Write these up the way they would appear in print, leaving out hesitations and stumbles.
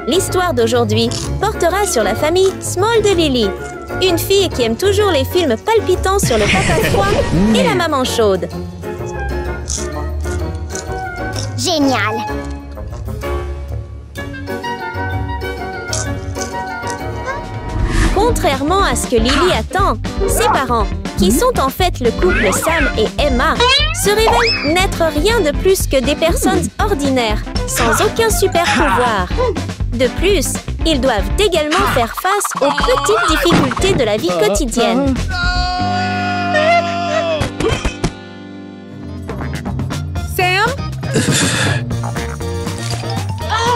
L'histoire d'aujourd'hui portera sur la famille Small de Lily. Une fille qui aime toujours les films palpitants sur le papa froid et la maman chaude. Génial! Contrairement à ce que Lily attend, ses parents, qui sont en fait le couple Sam et Emma, se révèlent n'être rien de plus que des personnes ordinaires, sans aucun super pouvoir. De plus, ils doivent également faire face aux petites difficultés de la vie quotidienne. Sam?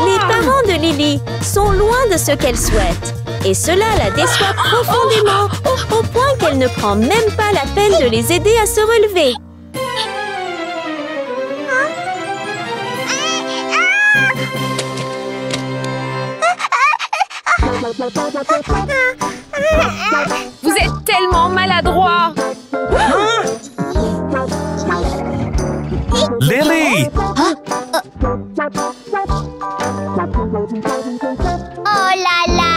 Les parents de Lily sont loin de ce qu'elle souhaite. Et cela la déçoit profondément, au point qu'elle ne prend même pas la peine de les aider à se relever. Vous êtes tellement maladroit! Lily! Oh là là!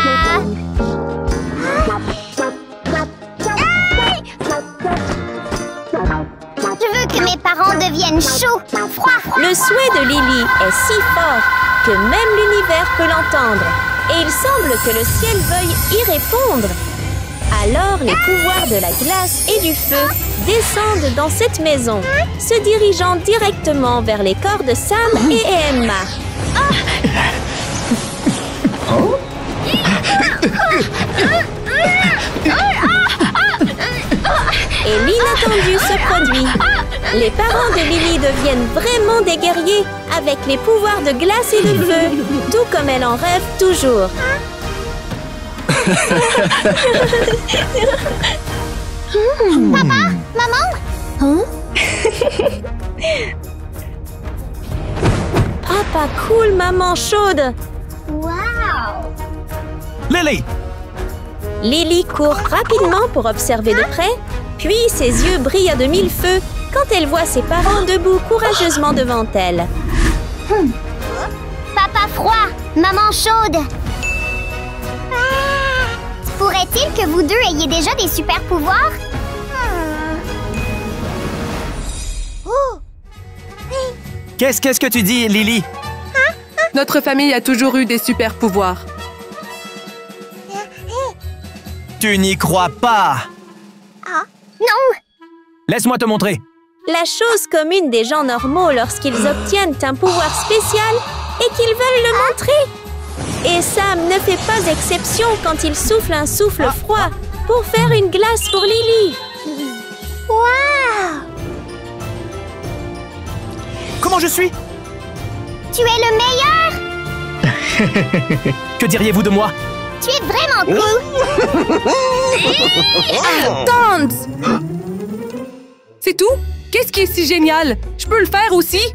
Je veux que mes parents deviennent chauds, froids. Le souhait de Lily est si fort que même l'univers peut l'entendre. Et il semble que le ciel veuille y répondre. Alors les pouvoirs de la glace et du feu descendent dans cette maison, se dirigeant directement vers les corps de Sam et Emma. Et l'inattendu se produit. Les parents de Lily deviennent vraiment des guerriers avec les pouvoirs de glace et de feu, tout comme elle en rêve toujours. Papa? Maman? Papa cool, maman chaude. Wow! Lily! Lily court rapidement pour observer de près, puis ses yeux brillent à de mille feux quand elle voit ses parents debout courageusement devant elle. Papa froid, maman chaude. Pourrait-il que vous deux ayez déjà des super pouvoirs? Qu'est-ce que tu dis, Lily? Notre famille a toujours eu des super pouvoirs. Tu n'y crois pas! Non! Laisse-moi te montrer. La chose commune des gens normaux lorsqu'ils obtiennent un pouvoir spécial est qu'ils veulent le montrer. Et Sam ne fait pas exception quand il souffle un souffle froid pour faire une glace pour Lily. Wow! Comment je suis? Tu es le meilleur! Que diriez-vous de moi? Tu es vraiment cool! Attends! C'est tout? Qu'est-ce qui est si génial? Je peux le faire aussi?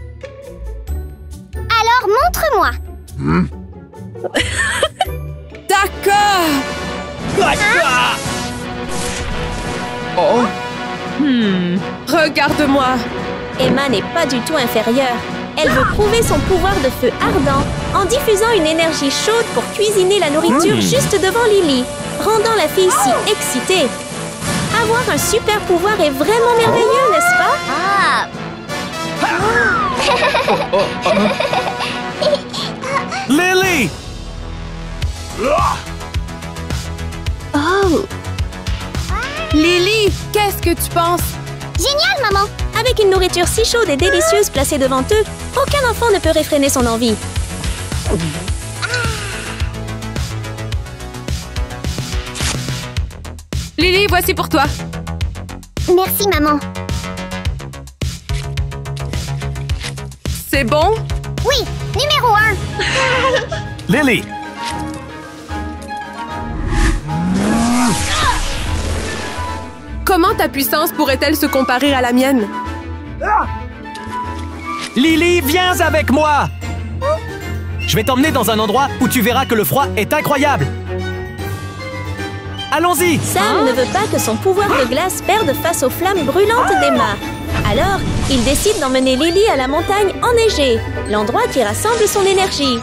Alors montre-moi! D'accord! Regarde-moi! Emma n'est pas du tout inférieure. Elle veut prouver son pouvoir de feu ardent en diffusant une énergie chaude pour cuisiner la nourriture juste devant Lily, rendant la fille si excitée. Avoir un super pouvoir est vraiment merveilleux, n'est-ce pas? Lily! Oh! Lily, qu'est-ce que tu penses? Génial, maman! Avec une nourriture si chaude et délicieuse placée devant eux, aucun enfant ne peut réfréner son envie. Lily, voici pour toi. Merci, maman. C'est bon? Oui, numéro 1. Lily! Comment ta puissance pourrait-elle se comparer à la mienne? Lily, viens avec moi! Je vais t'emmener dans un endroit où tu verras que le froid est incroyable. Allons-y! Sam ne veut pas que son pouvoir de glace perde face aux flammes brûlantes d'Emma. Alors, il décide d'emmener Lily à la montagne enneigée, l'endroit qui rassemble son énergie.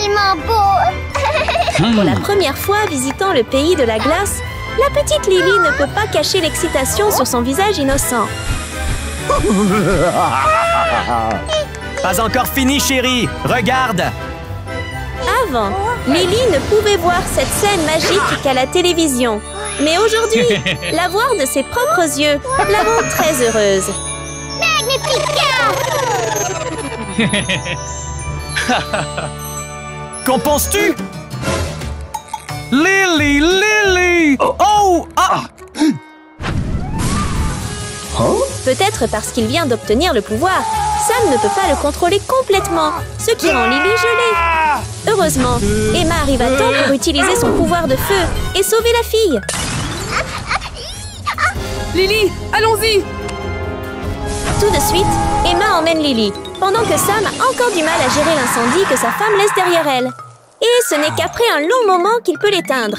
tellement beau. Pour la première fois visitant le pays de la glace, la petite Lily ne peut pas cacher l'excitation sur son visage innocent. Pas encore fini, chérie. Regarde. Avant, Lily ne pouvait voir cette scène magique qu'à la télévision. Mais aujourd'hui, la voir de ses propres yeux la rend très heureuse. Qu'en penses-tu? Lily, Lily! Oh! Ah! Peut-être parce qu'il vient d'obtenir le pouvoir, Sam ne peut pas le contrôler complètement, ce qui rend Lily gelée. Heureusement, Emma arrive à temps pour utiliser son pouvoir de feu et sauver la fille. Lily, allons-y! Tout de suite, Emma emmène Lily, pendant que Sam a encore du mal à gérer l'incendie que sa femme laisse derrière elle. Et ce n'est qu'après un long moment qu'il peut l'éteindre.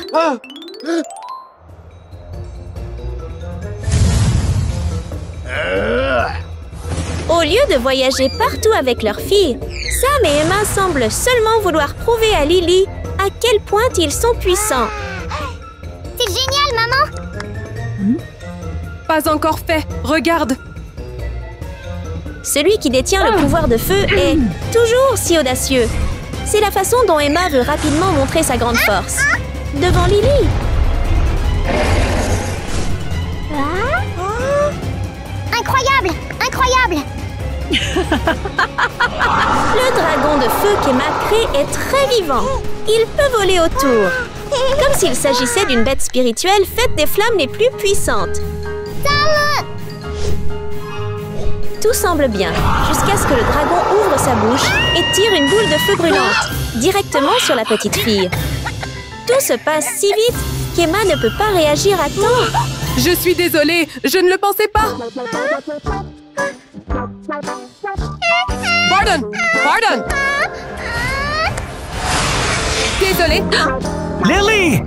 Au lieu de voyager partout avec leur fille, Sam et Emma semblent seulement vouloir prouver à Lily à quel point ils sont puissants. C'est génial, maman! Pas encore fait, regarde! Celui qui détient le pouvoir de feu est toujours si audacieux. C'est la façon dont Emma veut rapidement montrer sa grande force. Devant Lily. Incroyable! Incroyable! Le dragon de feu qu'Emma crée est très vivant. Il peut voler autour. Comme s'il s'agissait d'une bête spirituelle faite des flammes les plus puissantes. Tout semble bien, jusqu'à ce que le dragon ouvre sa bouche et tire une boule de feu brûlante, directement sur la petite fille. Tout se passe si vite qu'Emma ne peut pas réagir à temps. Je suis désolée, je ne le pensais pas! Pardon! Pardon! Désolée! Lily!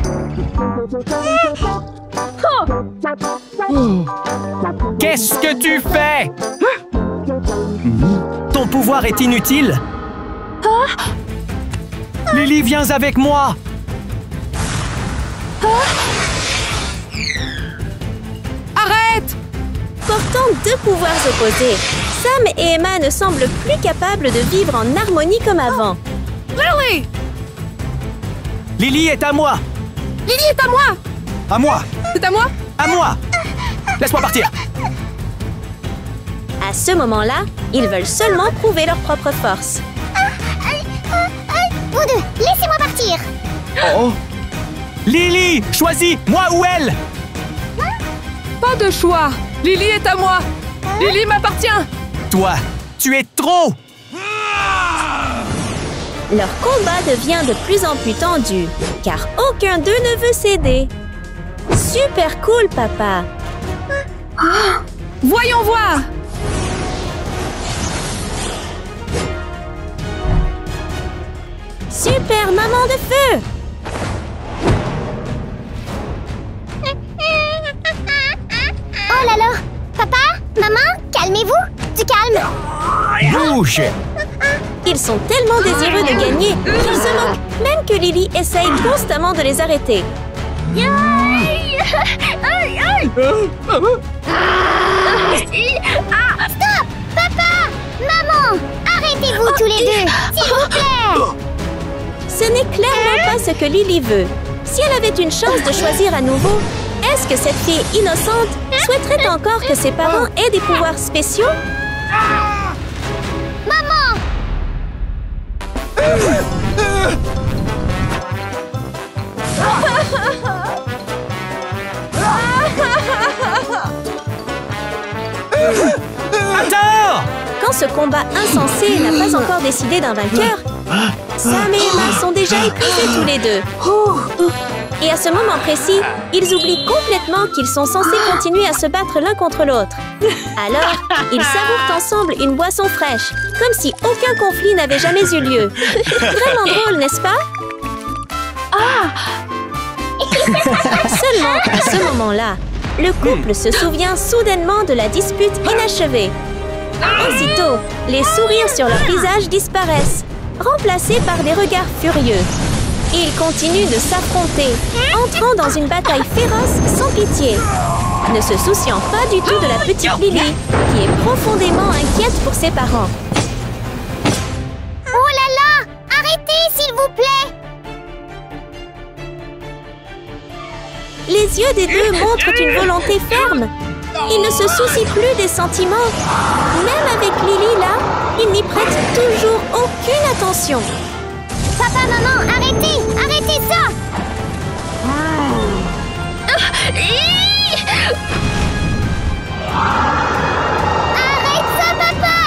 Qu'est-ce que tu fais? Ton pouvoir est inutile. Lily, viens avec moi. Arrête! Portant deux pouvoirs opposés, Sam et Emma ne semblent plus capables de vivre en harmonie comme avant. Lily! Lily est à moi. Lily est à moi! À moi. C'est à moi? À moi. Laisse-moi partir. À ce moment-là, ils veulent seulement prouver leur propre force. Vous deux, laissez-moi partir! Oh. Lily, choisis, moi ou elle. Pas de choix! Lily est à moi! Lily m'appartient! Toi, tu es trop. Leur combat devient de plus en plus tendu, car aucun d'eux ne veut céder. Super cool, papa! Voyons voir! Super maman de feu! Oh là là! Papa? Maman? Calmez-vous! Du calme! Bouge. Ils sont tellement désireux de gagner qu'ils se moquent, même que Lily essaye constamment de les arrêter. Stop! Papa! Maman! Arrêtez-vous tous les deux! S'il vous plaît! Ce n'est clairement pas ce que Lily veut. Si elle avait une chance de choisir à nouveau, est-ce que cette fille innocente souhaiterait encore que ses parents aient des pouvoirs spéciaux? Maman! Attends. Quand ce combat insensé n'a pas encore décidé d'un vainqueur, Sam et Emma sont déjà épuisés tous les deux. Et à ce moment précis, ils oublient complètement qu'ils sont censés continuer à se battre l'un contre l'autre. Alors, ils savourent ensemble une boisson fraîche, comme si aucun conflit n'avait jamais eu lieu. Vraiment drôle, n'est-ce pas? Seulement, à ce moment-là, le couple se souvient soudainement de la dispute inachevée. Aussitôt, les sourires sur leur visage disparaissent. remplacés par des regards furieux. Ils continuent de s'affronter, entrant dans une bataille féroce sans pitié, ne se souciant pas du tout de la petite Lily, qui est profondément inquiète pour ses parents. Oh là là! Arrêtez, s'il vous plaît! Les yeux des deux montrent une volonté ferme. Ils ne se soucient plus des sentiments. Même avec Lily là, ils n'y prêtent toujours aucune attention. Papa, maman, arrêtez! Arrêtez ça! Arrête ça, papa!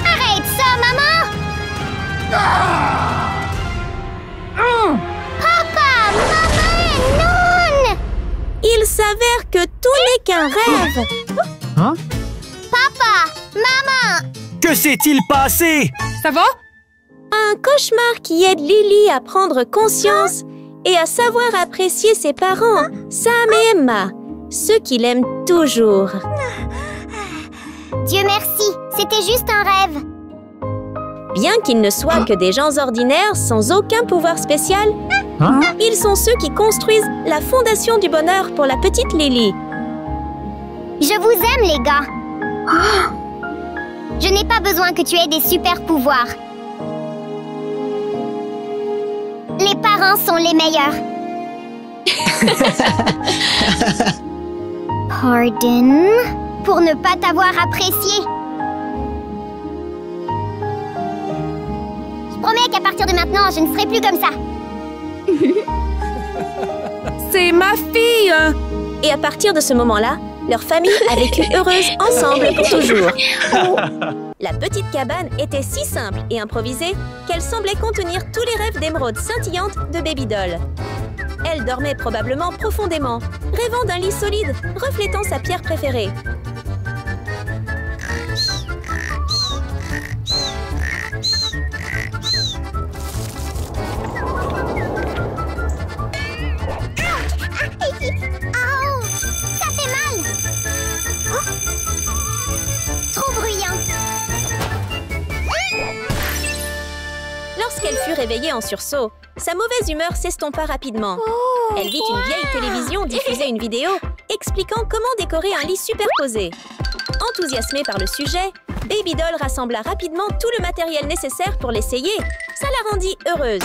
Arrête ça, maman! Papa, maman, non! Il s'avère que tout n'est qu'un rêve. Hein? Papa, maman! Que s'est-il passé? Ça va? Un cauchemar qui aide Lily à prendre conscience et à savoir apprécier ses parents, Sam et Emma, ceux qui l'aiment toujours. Dieu merci, c'était juste un rêve. Bien qu'ils ne soient que des gens ordinaires sans aucun pouvoir spécial, Hein? ils sont ceux qui construisent la fondation du bonheur pour la petite Lily. Je vous aime, les gars. Je n'ai pas besoin que tu aies des super pouvoirs. Les parents sont les meilleurs. Pardon pour ne pas t'avoir apprécié. Je promets qu'à partir de maintenant, je ne serai plus comme ça. C'est ma fille! Et à partir de ce moment-là, leur famille a vécu heureuse ensemble pour toujours. La petite cabane était si simple et improvisée qu'elle semblait contenir tous les rêves d'émeraude scintillante de Baby Doll. Elle dormait probablement profondément, rêvant d'un lit solide, reflétant sa pierre préférée. Ça fait mal. Trop bruyant. Lorsqu'elle fut réveillée en sursaut, sa mauvaise humeur s'estompa rapidement. Elle vit une vieille télévision diffuser une vidéo expliquant comment décorer un lit superposé. Enthousiasmée par le sujet, Baby Doll rassembla rapidement tout le matériel nécessaire pour l'essayer. Ça la rendit heureuse.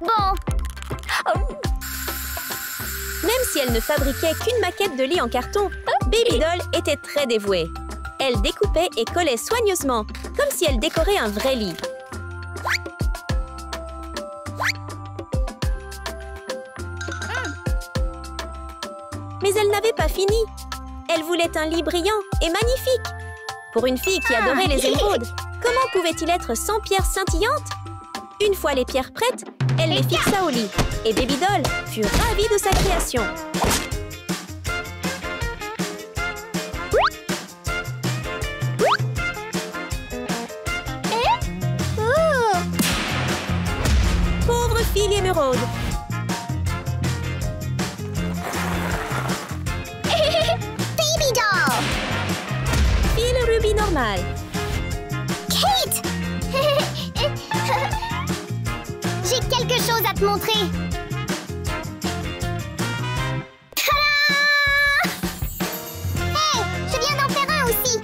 Bon, Même si elle ne fabriquait qu'une maquette de lit en carton, Baby Doll était très dévouée. Elle découpait et collait soigneusement, comme si elle décorait un vrai lit. Mais elle n'avait pas fini. Elle voulait un lit brillant et magnifique. Pour une fille qui adorait les émeraudes, comment pouvait-il être sans pierres scintillantes? Une fois les pierres prêtes, elle les fixa au lit et Baby Doll fut ravie de sa création. Pauvre fille émeraude. Baby Doll. Fille rubis normale. Kate. J'ai quelque chose à te montrer. Tada! Hey, je viens d'en faire un aussi.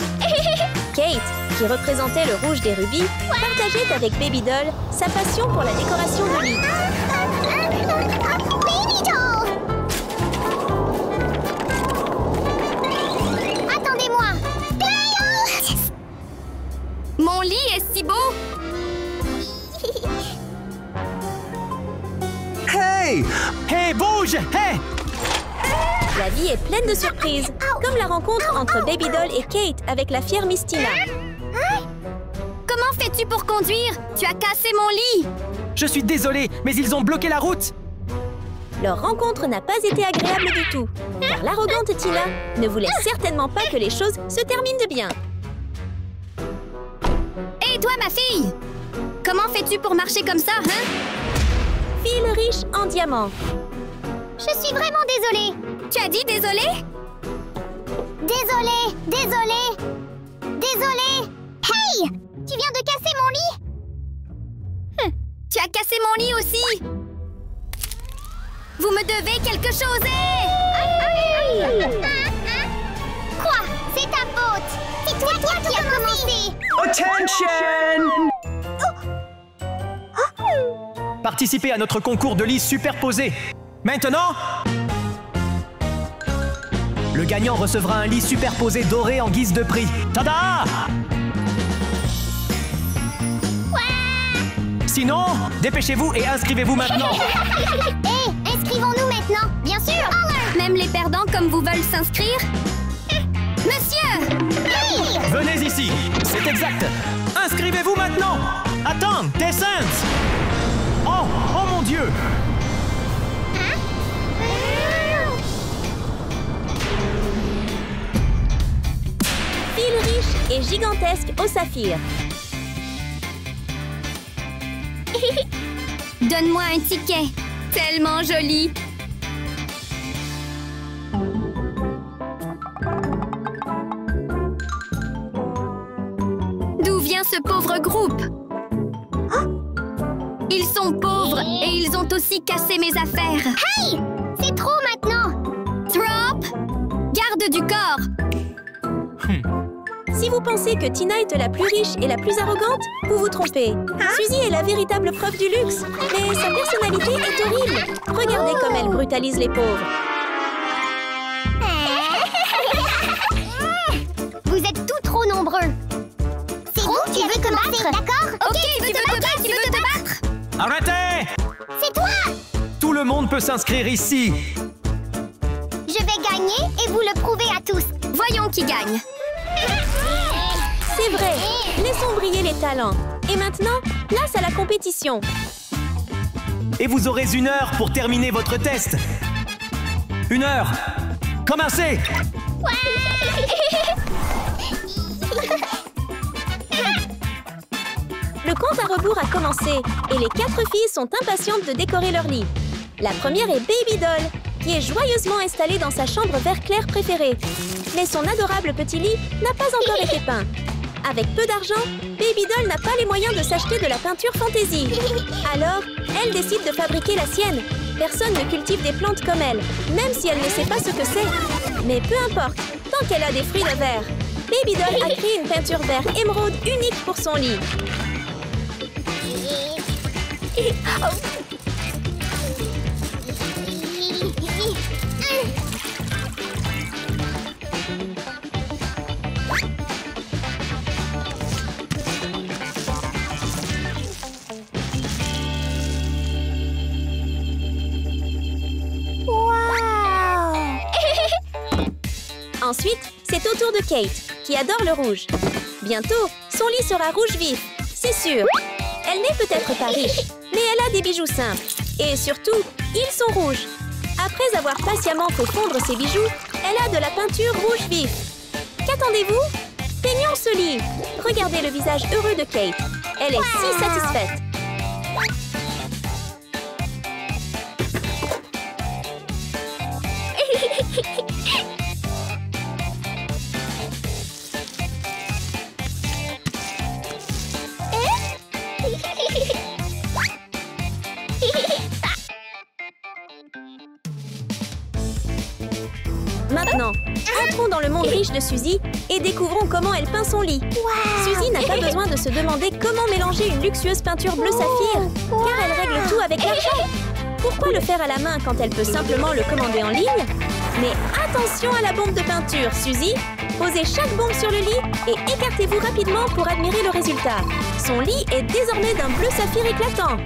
Kate, qui représentait le rouge des rubis, partageait avec Baby Doll sa passion pour la décoration de lit. Baby Doll. Attendez-moi. Mon lit est si beau! Hey! Hey, bouge! Hey! La vie est pleine de surprises, comme la rencontre entre Baby Doll et Kate avec la fière Miss Tina. Comment fais-tu pour conduire? Tu as cassé mon lit! Je suis désolé, mais ils ont bloqué la route! Leur rencontre n'a pas été agréable du tout, car l'arrogante Tina ne voulait certainement pas que les choses se terminent de bien. Hé, toi, ma fille! Comment fais-tu pour marcher comme ça, hein? fil riche en diamants. Je suis vraiment désolée. Tu as dit désolé? Désolée, désolée, désolée. Hey! Tu viens de casser mon lit? Tu as cassé mon lit aussi. Vous me devez quelque chose. Quoi? C'est ta faute. C'est toi qui as commencé. Attention! Participez à notre concours de lits superposés. Maintenant, le gagnant recevra un lit superposé doré en guise de prix. Tada! Sinon, dépêchez-vous et inscrivez-vous maintenant. Hé, inscrivons-nous maintenant. Bien sûr. Même les perdants comme vous veulent s'inscrire? Monsieur! Venez ici, c'est exact. Inscrivez-vous maintenant. Attends, Tessence. Oh mon Dieu. Fil riche et gigantesque au saphir. Donne-moi un ticket. Tellement joli. D'où vient ce pauvre groupe? Ils sont pauvres et ils ont aussi cassé mes affaires. Hey! C'est trop maintenant. Drop! Garde du corps! Si vous pensez que Tina est la plus riche et la plus arrogante, vous vous trompez. Suzy est la véritable preuve du luxe, mais sa personnalité est horrible. Regardez comme elle brutalise les pauvres. Vous êtes tous trop nombreux. C'est vous qui veux commencer, d'accord? Ok, tu veux te battre, tu veux te battre! Arrêtez! C'est toi! Tout le monde peut s'inscrire ici. Je vais gagner et vous le prouver à tous. Voyons qui gagne. C'est vrai, laissons briller les talents. Et maintenant, place à la compétition. Et vous aurez 1 heure pour terminer votre test. 1 heure. Commencez! Le compte à rebours a commencé et les 4 filles sont impatientes de décorer leur lit. La première est Baby Doll, qui est joyeusement installée dans sa chambre vert clair préférée. Mais son adorable petit lit n'a pas encore été peint. Avec peu d'argent, Baby Doll n'a pas les moyens de s'acheter de la peinture fantaisie. Alors, elle décide de fabriquer la sienne. Personne ne cultive des plantes comme elle, même si elle ne sait pas ce que c'est. Mais peu importe, tant qu'elle a des fruits de verre. Baby Doll a créé une peinture vert émeraude unique pour son lit. Ensuite, c'est au tour de Kate, qui adore le rouge. Bientôt, son lit sera rouge vif, c'est sûr. Elle n'est peut-être pas riche, mais elle a des bijoux simples. Et surtout, ils sont rouges. Après avoir patiemment fait fondre ses bijoux, elle a de la peinture rouge vif. Qu'attendez-vous? Peignons ce lit. Regardez le visage heureux de Kate. Elle est si satisfaite. Maintenant, entrons dans le monde riche de Suzy et découvrons comment elle peint son lit. Suzy n'a pas besoin de se demander comment mélanger une luxueuse peinture bleu saphir, car elle règle tout avec l'argent. Pourquoi le faire à la main quand elle peut simplement le commander en ligne? Mais attention à la bombe de peinture, Suzy! Posez chaque bombe sur le lit et écartez-vous rapidement pour admirer le résultat. Son lit est désormais d'un bleu saphir éclatant.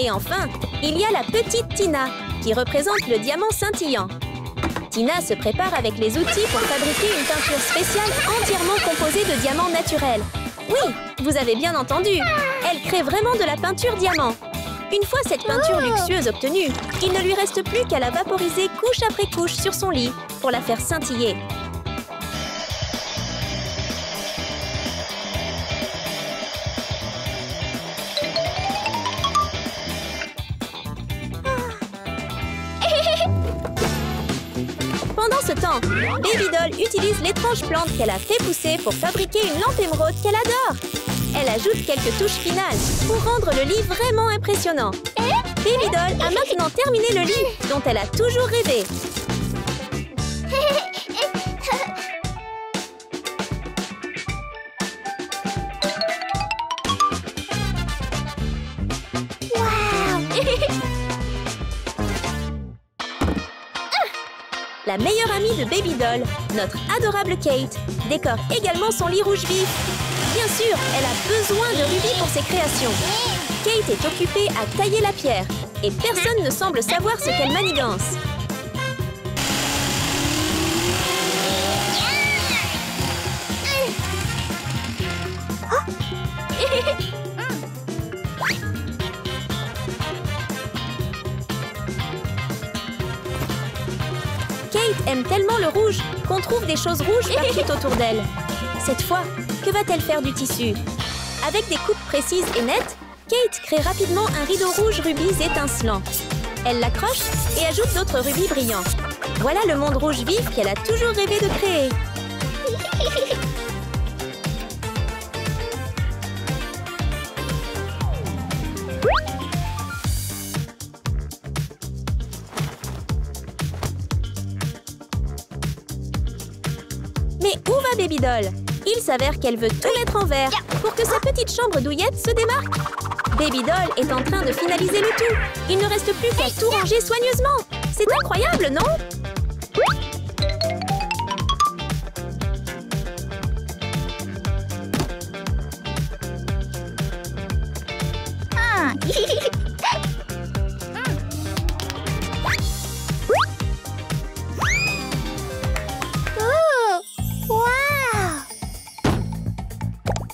Et enfin, il y a la petite Tina, qui qui représente le diamant scintillant. Tina se prépare avec les outils pour fabriquer une peinture spéciale entièrement composée de diamants naturels. Oui, vous avez bien entendu. Elle crée vraiment de la peinture diamant. Une fois cette peinture luxueuse obtenue, il ne lui reste plus qu'à la vaporiser couche après couche sur son lit pour la faire scintiller. Pendant ce temps, Babydoll utilise l'étrange plante qu'elle a fait pousser pour fabriquer une lampe émeraude qu'elle adore. Elle ajoute quelques touches finales pour rendre le lit vraiment impressionnant. Babydoll a maintenant terminé le lit dont elle a toujours rêvé. La meilleure amie de Babydoll, notre adorable Kate, décore également son lit rouge vif. Bien sûr, elle a besoin de rubis pour ses créations. Kate est occupée à tailler la pierre et personne ne semble savoir ce qu'elle manigance. Kate aime tellement le rouge qu'on trouve des choses rouges partout autour d'elle. Cette fois, que va-t-elle faire du tissu? Avec des coupes précises et nettes, Kate crée rapidement un rideau rouge rubis étincelant. Elle l'accroche et ajoute d'autres rubis brillants. Voilà le monde rouge vif qu'elle a toujours rêvé de créer. Mais où va Babydoll? Il s'avère qu'elle veut tout mettre en vert pour que sa petite chambre douillette se démarque. Babydoll est en train de finaliser le tout. Il ne reste plus qu'à tout ranger soigneusement. C'est incroyable, non?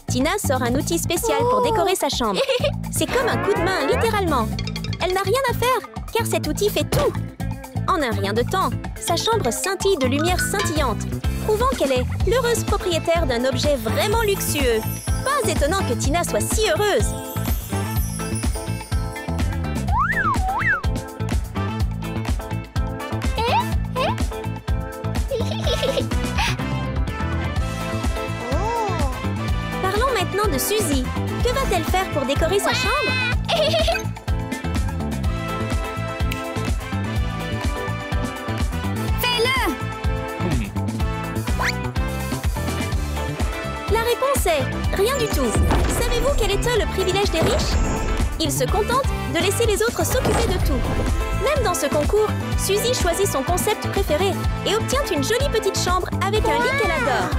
Tina sort un outil spécial pour décorer sa chambre. C'est comme un coup de main, littéralement. Elle n'a rien à faire, car cet outil fait tout. En un rien de temps, sa chambre scintille de lumière scintillante, prouvant qu'elle est l'heureuse propriétaire d'un objet vraiment luxueux. Pas étonnant que Tina soit si heureuse. Parlons maintenant de Suzy. Que va-t-elle faire pour décorer sa chambre? La réponse est rien du tout. Savez-vous quel est le privilège des riches? Ils se contentent de laisser les autres s'occuper de tout. Même dans ce concours, Suzy choisit son concept préféré et obtient une jolie petite chambre avec un lit qu'elle adore.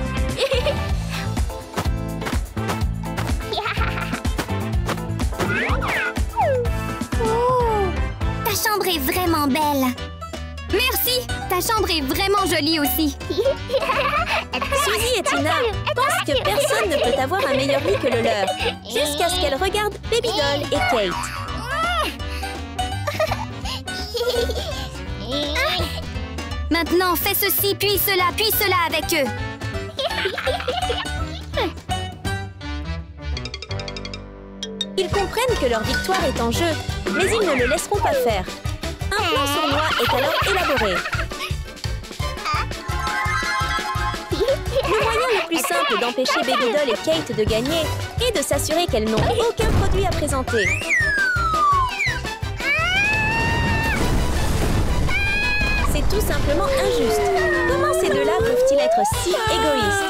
Ta chambre est vraiment belle. Merci, ta chambre est vraiment jolie aussi. Suzy et Tina pensent que personne ne peut avoir un meilleur lit que le leur, jusqu'à ce qu'elles regardent Babydoll et Kate. Maintenant, fais ceci, puis cela avec eux. Ils comprennent que leur victoire est en jeu, mais ils ne le laisseront pas faire. Un plan sournois est alors élaboré. Le moyen le plus simple d'empêcher Babydoll et Kate de gagner est de s'assurer qu'elles n'ont aucun produit à présenter. C'est tout simplement injuste. Comment ces deux-là peuvent-ils être si égoïstes?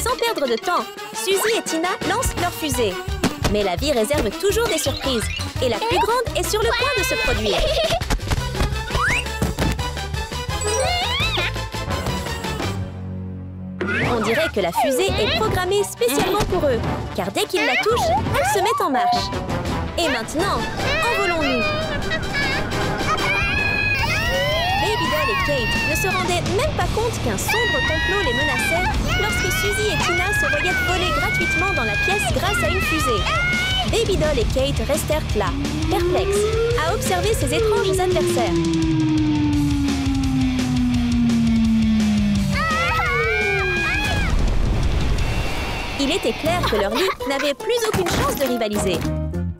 Sans perdre de temps, Suzy et Tina lancent leur fusée. Mais la vie réserve toujours des surprises. Et la plus grande est sur le point de se produire. On dirait que la fusée est programmée spécialement pour eux, car dès qu'ils la touchent, elle se met en marche. Et maintenant, envolons-nous! Babydoll et Kate ne se rendaient même pas compte qu'un sombre complot les menaçait lorsque Suzy et Tina se voyaient voler gratuitement dans la pièce grâce à une fusée. Babydoll et Kate restèrent là, perplexes, à observer ces étranges adversaires. Il était clair que leur lit n'avait plus aucune chance de rivaliser.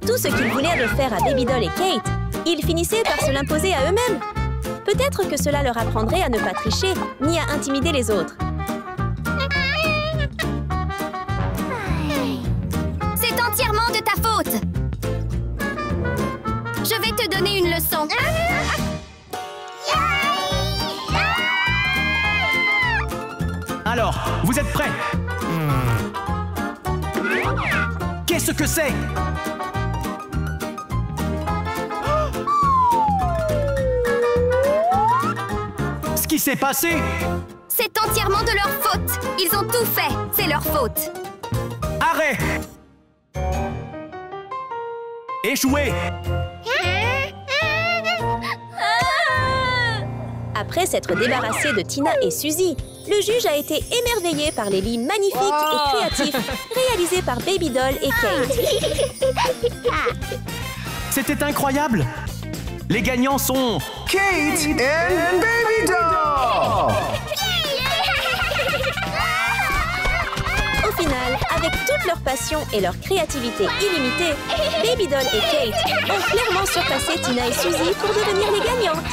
Tout ce qu'ils voulaient de faire à Babydoll et Kate, ils finissaient par se l'imposer à eux-mêmes. Peut-être que cela leur apprendrait à ne pas tricher, ni à intimider les autres. C'est entièrement de ta faute! Je vais te donner une leçon. Alors, vous êtes prêts? Qu'est-ce que c'est? Ce qui s'est passé? C'est entièrement de leur faute! Ils ont tout fait! C'est leur faute! Arrêt! Échoué! Après s'être débarrassé de Tina et Suzy, le juge a été émerveillé par les lits magnifiques et créatifs réalisés par Babydoll et Kate. C'était incroyable! Les gagnants sont... Kate and Babydoll! Au final, avec toute leur passion et leur créativité illimitée, Babydoll et Kate ont clairement surpassé Tina et Suzy pour devenir les gagnantes.